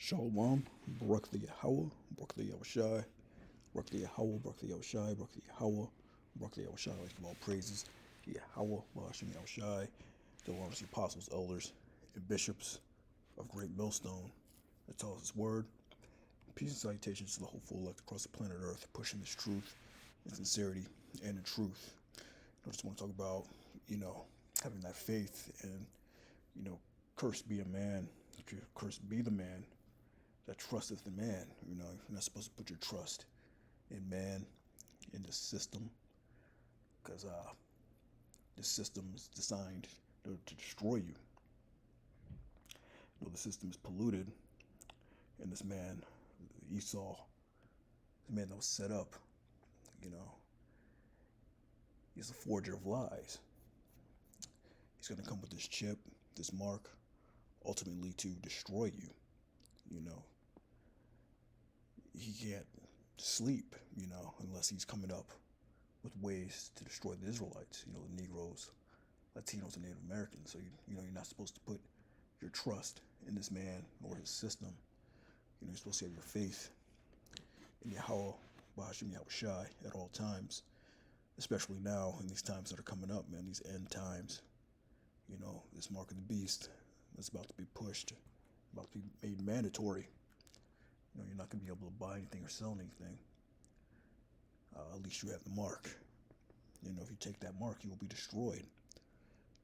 Shalom, Barak the Yahweh, Barak the Yahushai, Barak the Yahweh, Barak the Yahushai, Barak the Yahweh, Barak the Yahushai, like of all praises, Yahweh, Bahashim Yahushai, the honors the apostles, elders, and bishops of Great Millstone that tell us His word. Peace and salutations to the hopeful elect across the planet Earth, pushing this truth and sincerity and the truth. I just want to talk about, having that faith and, cursed be a man, cursed be the man that trusteth the man. You're not supposed to put your trust in man, in the system, because the system is designed to destroy you. The system is polluted, and this man, Esau, this man that was set up, he's a forger of lies. He's going to come with this chip, this mark, ultimately to destroy you. He can't sleep, unless he's coming up with ways to destroy the Israelites, the Negroes, Latinos, and Native Americans. So, you're not supposed to put your trust in this man or his system. You're supposed to have your faith in Yahweh, Bahashim Yahushai at all times, especially now in these times that are coming up, man, these end times. This mark of the beast that's about to be pushed, about to be made mandatory. You're not going to be able to buy anything or sell anything. At least you have the mark. If you take that mark, you will be destroyed.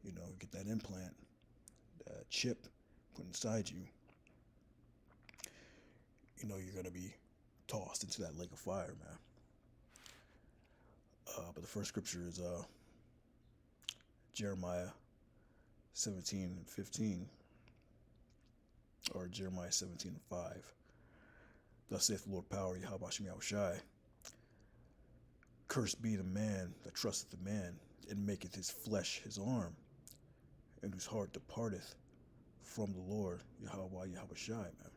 Get that implant, that chip put inside you. You're going to be tossed into that lake of fire, man. But the first scripture is Jeremiah 17:15, or Jeremiah 17:5. Thus saith the Lord power, Yahweh Hashem Yahushai. Cursed be the man that trusteth the man, and maketh his flesh his arm, and whose heart departeth from the Lord, Yahweh Yahushai, man.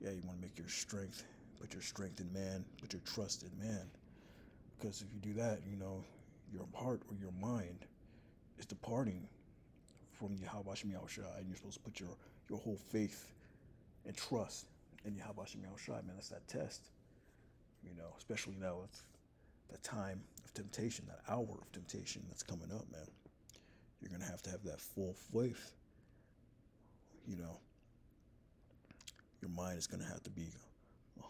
Yeah, you want to make your strength, put your strength in man, put your trust in man. Because if you do that, your heart or your mind is departing from Yahweh Hashem Yahushai, and you're supposed to put your whole faith and trust in Yahweh Hashem Yahushai, man. That's that test. Especially now with that time of temptation, that hour of temptation that's coming up, man. You're going to have that full faith. Your mind is going to have to be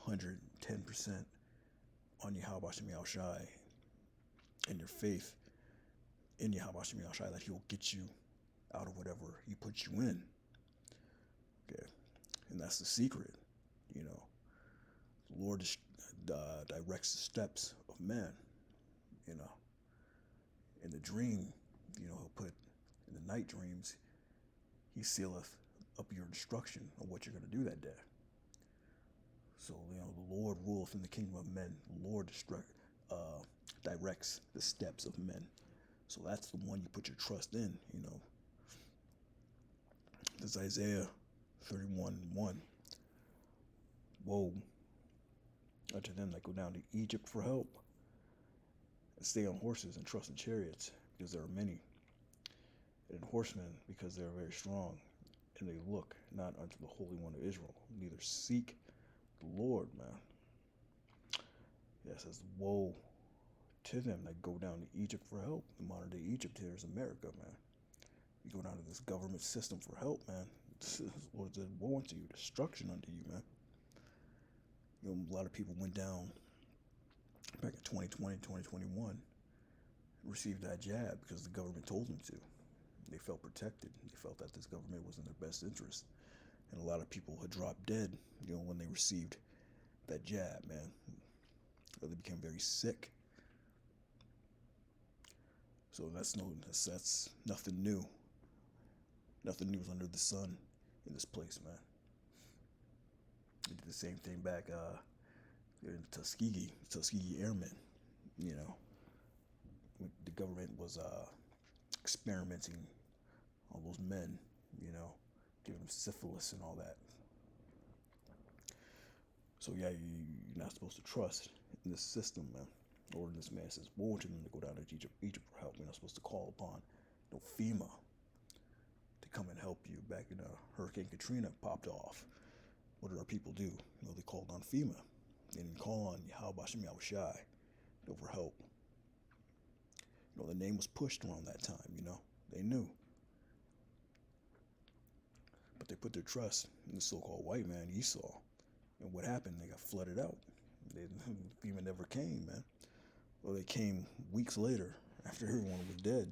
110% on Yahweh Hashem Yahushai, and your faith in Yahweh Hashem Yahushai that He will get you out of whatever He puts you in. Okay, and that's the secret. The Lord directs the steps of man. In the dream, He'll put in the night dreams, He sealeth up your instruction of what you're going to do that day. So, the Lord ruleth in the kingdom of men. The Lord directs the steps of men. So that's the one you put your trust in, This is Isaiah 31:1. Woe unto them that go down to Egypt for help, and stay on horses and trust in chariots, because there are many, and in horsemen, because they are very strong, and they look not unto the Holy One of Israel, neither seek the Lord, man. Yeah, it says, woe to them that go down to Egypt for help. The modern day Egypt here is America, man. You go down to this government system for help, man. Lord said, woe unto you, destruction unto you, man. A lot of people went down back in 2020, 2021, received that jab because the government told them to. They felt protected. They felt that this government was in their best interest. And a lot of people had dropped dead, when they received that jab, man. They became very sick. So that's nothing new. Nothing new is under the sun in this place, man. They did the same thing back in Tuskegee Airmen. The government was experimenting on those men, giving them syphilis and all that. So yeah, you're not supposed to trust in this system, man. Or this man says, woe to them to go down to Egypt for help. You're not supposed to call upon FEMA to come and help you. Back in Hurricane Katrina popped off. what did our people do? They called on FEMA. They didn't call on Yahweh Shem Yahushai for help. The name was pushed around that time. They knew. But they put their trust in the so-called white man, Esau. And what happened? They got flooded out. FEMA never came, man. Well, they came weeks later after everyone was dead.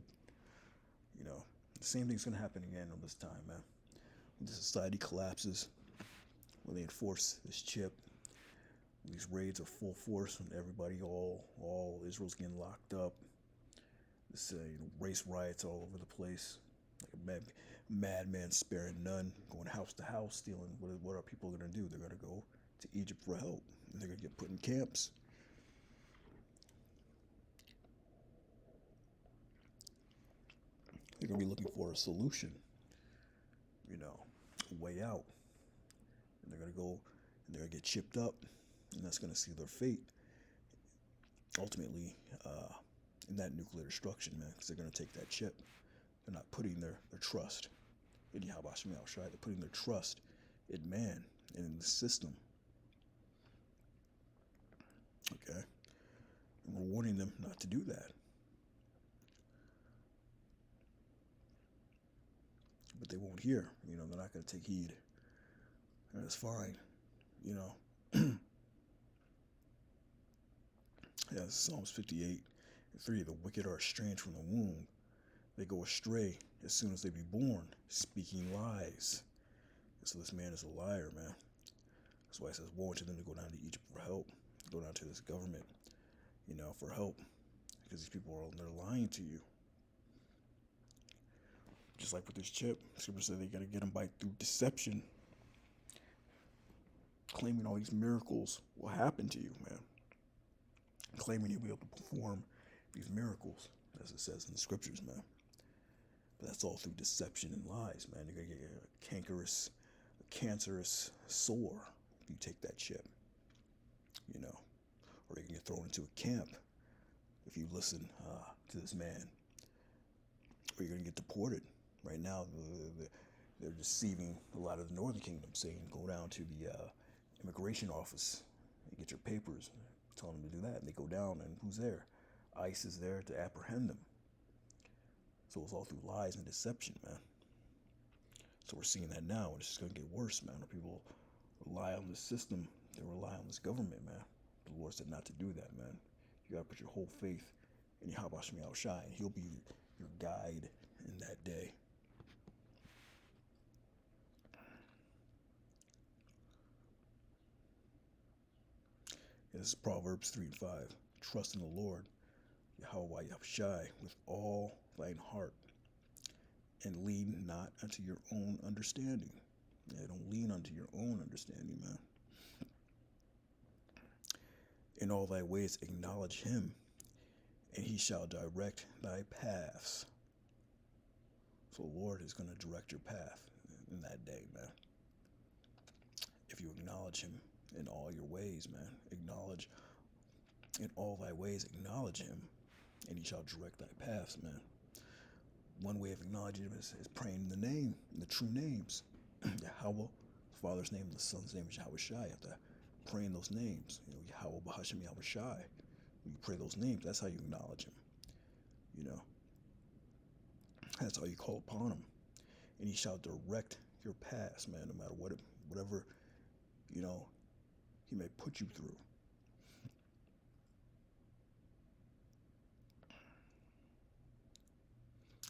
The same thing's going to happen again on this time, man. When the society collapses, when they enforce this chip, these raids are full force, and everybody, all Israel's getting locked up. This race riots all over the place, like a madman sparing none, going house to house, stealing. What are people going to do? They're going to go to Egypt for help, and they're going to get put in camps. They're going to be looking for a solution, a way out. And they're going to go, and they're going to get chipped up, and that's going to see their fate, ultimately, in that nuclear destruction, man, because they're going to take that chip. They're not putting their trust in Yahweh Shem Yahushai. They're putting their trust in man and in the system. Okay? And we're warning them not to do that. But they won't hear. They're not going to take heed. And it's fine. Yeah, Psalms 58:3. The wicked are estranged from the womb. They go astray as soon as they be born, speaking lies. And so this man is a liar, man. That's why it says, woe unto them to go down to Egypt for help. Go down to this government, for help. Because these people they're lying to you. Just like with this chip, Scripture said they got to get them through deception. Claiming all these miracles will happen to you, man. Claiming you'll be able to perform these miracles, as it says in the Scriptures, man. But that's all through deception and lies, man. You're going to get a cancerous sore if you take that chip, Or you can get thrown into a camp if you listen to this man. Or you're going to get deported. Right now, they're deceiving a lot of the Northern Kingdom, saying go down to the immigration office and get your papers. Telling them to do that, and they go down, and who's there? ICE is there to apprehend them. So it's all through lies and deception, man. So we're seeing that now, and it's just going to get worse, man. People rely on this system. They rely on this government, man. The Lord said not to do that, man. You got to put your whole faith in Yahweh Shem Yahushai, and He'll be your guide in that day. This is Proverbs 3:5. Trust in the Lord, Yahweh Yahushai, with all thine heart, and lean not unto your own understanding. Yeah, don't lean unto your own understanding, man. In all thy ways acknowledge him, and he shall direct thy paths. So the Lord is going to direct your path in that day, man. If you acknowledge him in all your ways, man. Acknowledge in all thy ways, acknowledge him, and he shall direct thy paths, man. One way of acknowledging him is praying in the name, in the true names. Yahweh, the Father's name, the Son's name is Yahushai. You have to pray in those names. Yahweh Bahashem Yahushai. When you pray those names, that's how you acknowledge him. That's how you call upon him. And he shall direct your paths, man, no matter whatever, he may put you through.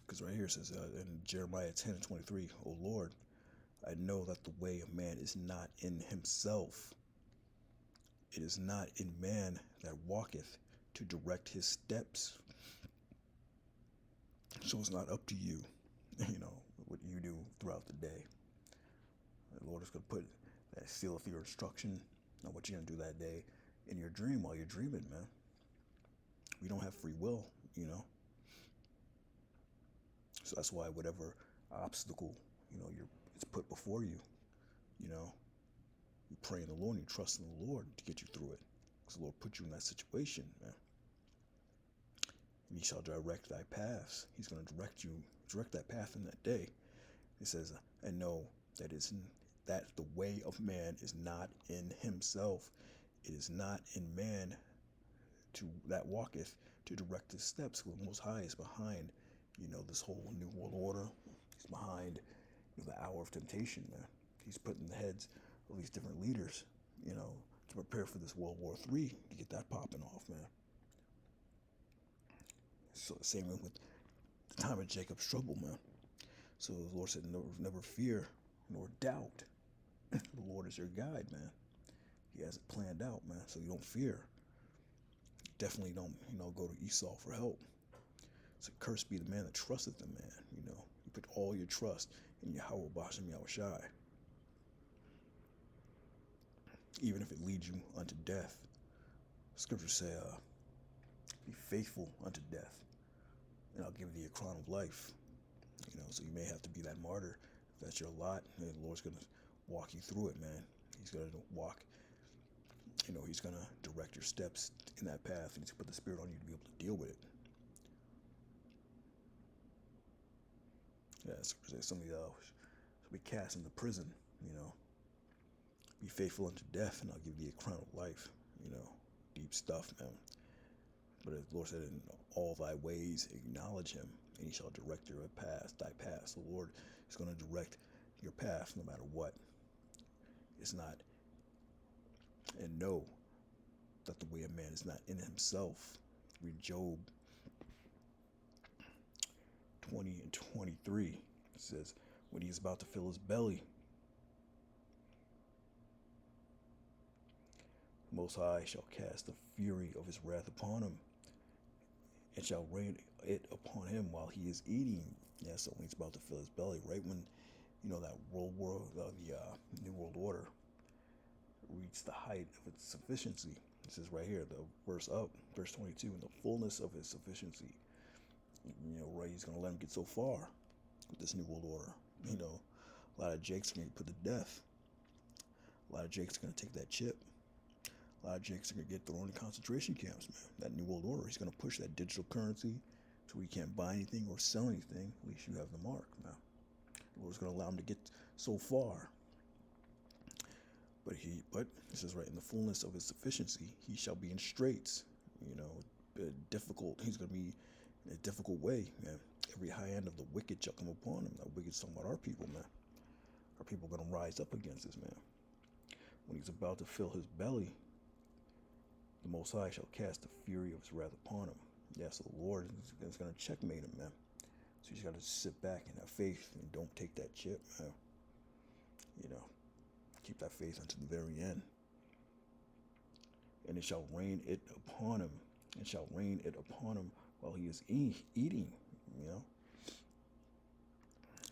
Because right here it says in Jeremiah 10:23, O Lord, I know that the way of man is not in himself. It is not in man that walketh to direct his steps. So it's not up to you, what you do throughout the day. The Lord is going to put that seal of your instruction on what you're going to do that day in your dream while you're dreaming, man. We don't have free will, So that's why whatever obstacle, it's put before you, you pray in the Lord and you trust in the Lord to get you through it. Because the Lord put you in that situation, man. And he shall direct thy paths. He's going to direct that path in that day. It says, and know that it's that the way of man is not in himself. It is not in man to that walketh to direct his steps. For the Most High is behind, this whole New World Order. He's behind, the hour of temptation, man. He's putting the heads of these different leaders, to prepare for this World War III, to get that popping off, man. So the same with the time of Jacob's trouble, man. So the Lord said, never fear nor doubt. The Lord is your guide, man. He has it planned out, man. So you don't fear. Definitely don't, go to Esau for help. So cursed be the man that trusteth the man. You put all your trust in Yahweh Bashem Yahushai. Even if it leads you unto death. Scriptures say, be faithful unto death, and I'll give thee a crown of life. So you may have to be that martyr. If that's your lot, the Lord's going to walk you through it, man. He's going to walk, he's going to direct your steps in that path, and he's going to put the Spirit on you to be able to deal with it. Yeah, somebody shall be cast into prison, Be faithful unto death, and I'll give thee a crown of life. Deep stuff, man. But as the Lord said, in all thy ways acknowledge him, and he shall direct your path, thy path. The Lord is going to direct your path no matter what. It's not, and know that the way of man is not in himself. Read Job 20 and 23. It says, when he is about to fill his belly, the Most High shall cast the fury of his wrath upon him, and shall rain it upon him while he is eating. Yeah, so when he's about to fill his belly, right when, that the New World Order reached the height of its sufficiency. It says right here, the verse 22, in the fullness of his sufficiency. Right, he's going to let him get so far with this New World Order. A lot of Jakes are going to get put to death. A lot of Jakes are going to take that chip. A lot of Jakes are going to get thrown in concentration camps, man. That New World Order, he's going to push that digital currency so we can't buy anything or sell anything. At least you have the mark, man. The Lord's going to allow him to get so far. But it says right, in the fullness of his sufficiency, he shall be in straits. He's going to be in a difficult way, man. Every high end of the wicked shall come upon him. That wicked's talking about our people, man. Our people are going to rise up against this, man. When he's about to fill his belly, the Most High shall cast the fury of his wrath upon him. Yeah, so the Lord is going to checkmate him, man. So you just got to sit back and have faith and don't take that chip, man. Keep that faith unto the very end. And it shall rain it upon him. And shall rain it upon him while he is eating,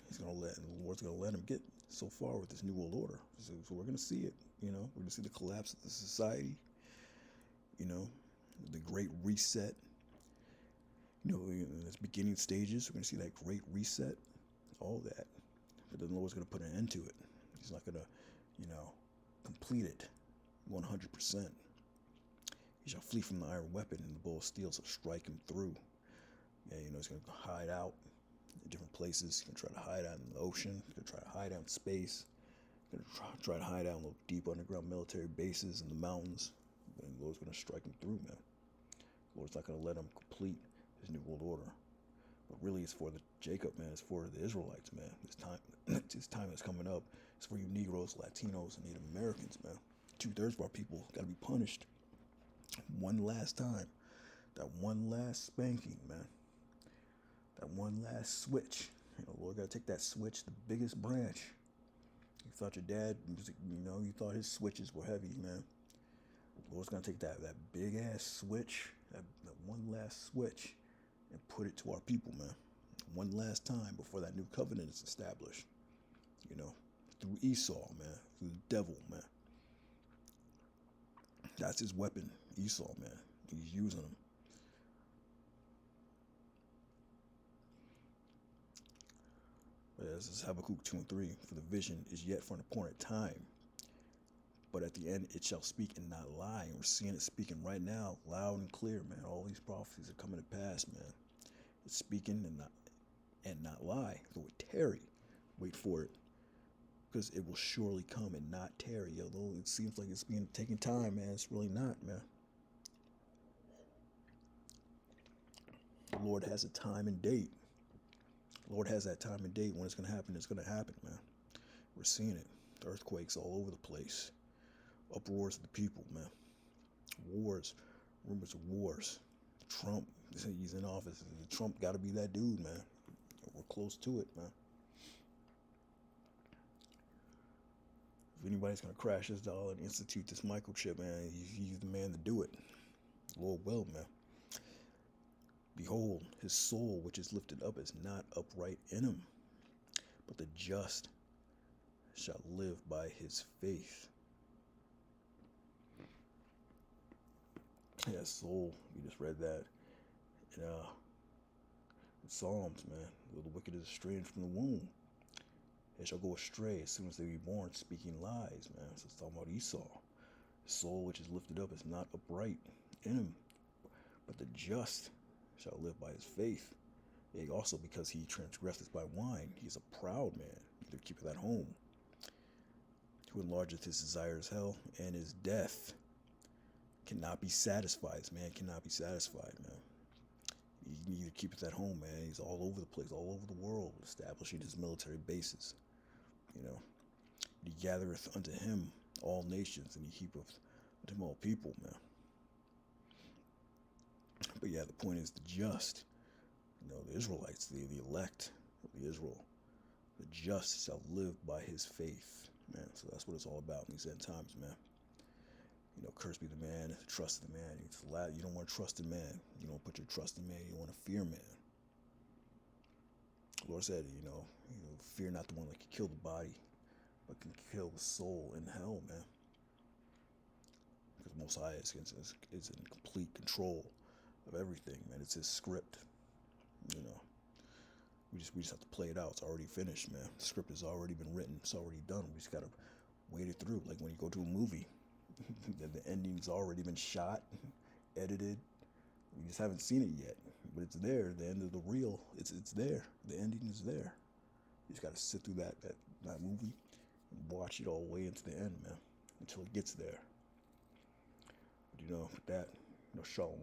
He's going to the Lord's going to let him get so far with this New World Order. So we're going to see it, We're going to see the collapse of the society, the Great Reset. In its beginning stages, we're going to see that Great Reset, all that. But then the Lord's going to put an end to it. He's not going to, complete it 100%. He shall flee from the iron weapon, and the bow of steel shall strike him through. Yeah, he's going to hide out in different places. He's going to try to hide out in the ocean. He's going to try to hide out in space. He's going to try to hide out in little deep underground military bases in the mountains. And the Lord's going to strike him through, man. The Lord's not going to let him complete his New World Order. But really, it's for the Jacob, man. It's for the Israelites, man. This time is coming up. It's for you Negroes, Latinos, and Native Americans, man. 2/3 of our people got to be punished one last time. That one last spanking, man. That one last switch. Lord got to take that switch, the biggest branch. You thought your dad, you thought his switches were heavy, man. Lord's going to take that big ass switch, that one last switch, and put it to our people, man. One last time before that new covenant is established. Through Esau, man. Through the devil, man. That's his weapon, Esau, man. He's using them. But this is Habakkuk 2 and 3. For the vision is yet for an appointed time, but at the end it shall speak and not lie. And we're seeing it speaking right now, loud and clear, man. All these prophecies are coming to pass, man. It's speaking and not lie. Though it tarry, wait for it, because it will surely come and not tarry. Although it seems like it's being taking time, man, it's really not, man. The Lord has a time and date. The Lord has that time and date when it's going to happen. It's going to happen, man. We're seeing it. Earthquakes all over the place. Uproars of the people, man. Wars. Rumors of wars. Trump, he's in office. Trump got to be that dude, man. We're close to it, man. If anybody's going to crash this dollar and institute this microchip, man, he's the man to do it. Lord will, man. Behold, his soul which is lifted up is not upright in him, but the just shall live by his faith. Yeah, soul, we just read that in Psalms, man. The wicked is estranged from the womb. They shall go astray as soon as they be born, speaking lies, man. So it's talking about Esau. His soul which is lifted up is not upright in him, but the just shall live by his faith. Yea, also because he transgresseth by wine, he is a proud man, neither keepeth at home. Who enlargeth his desires hell, and his death cannot be satisfied. This man cannot be satisfied, man. He neither keepeth at home, man. He's all over the place, all over the world, establishing his military bases. You know, he gathereth unto him all nations, and he heapeth unto him all people, man. But yeah, the point is the just, the Israelites, the elect of the Israel, the just shall live by his faith, man. So that's what it's all about in these end times, man. Cursed be the man, trust the man. You don't want to trust in man. You don't put your trust in man. You want to fear man. The Lord said, fear not the one that can kill the body, but can kill the soul in hell, man. Because Most High is in complete control of everything, man. It's his script. We just have to play it out. It's already finished, man. The script has already been written. It's already done. We just gotta wait it through. Like when you go to a movie, the ending's already been shot, edited. We just haven't seen it yet, but it's there. The end of the reel, it's there. The ending is there. You just gotta sit through that movie and watch it all the way into the end, man, until it gets there. But with that, shalom.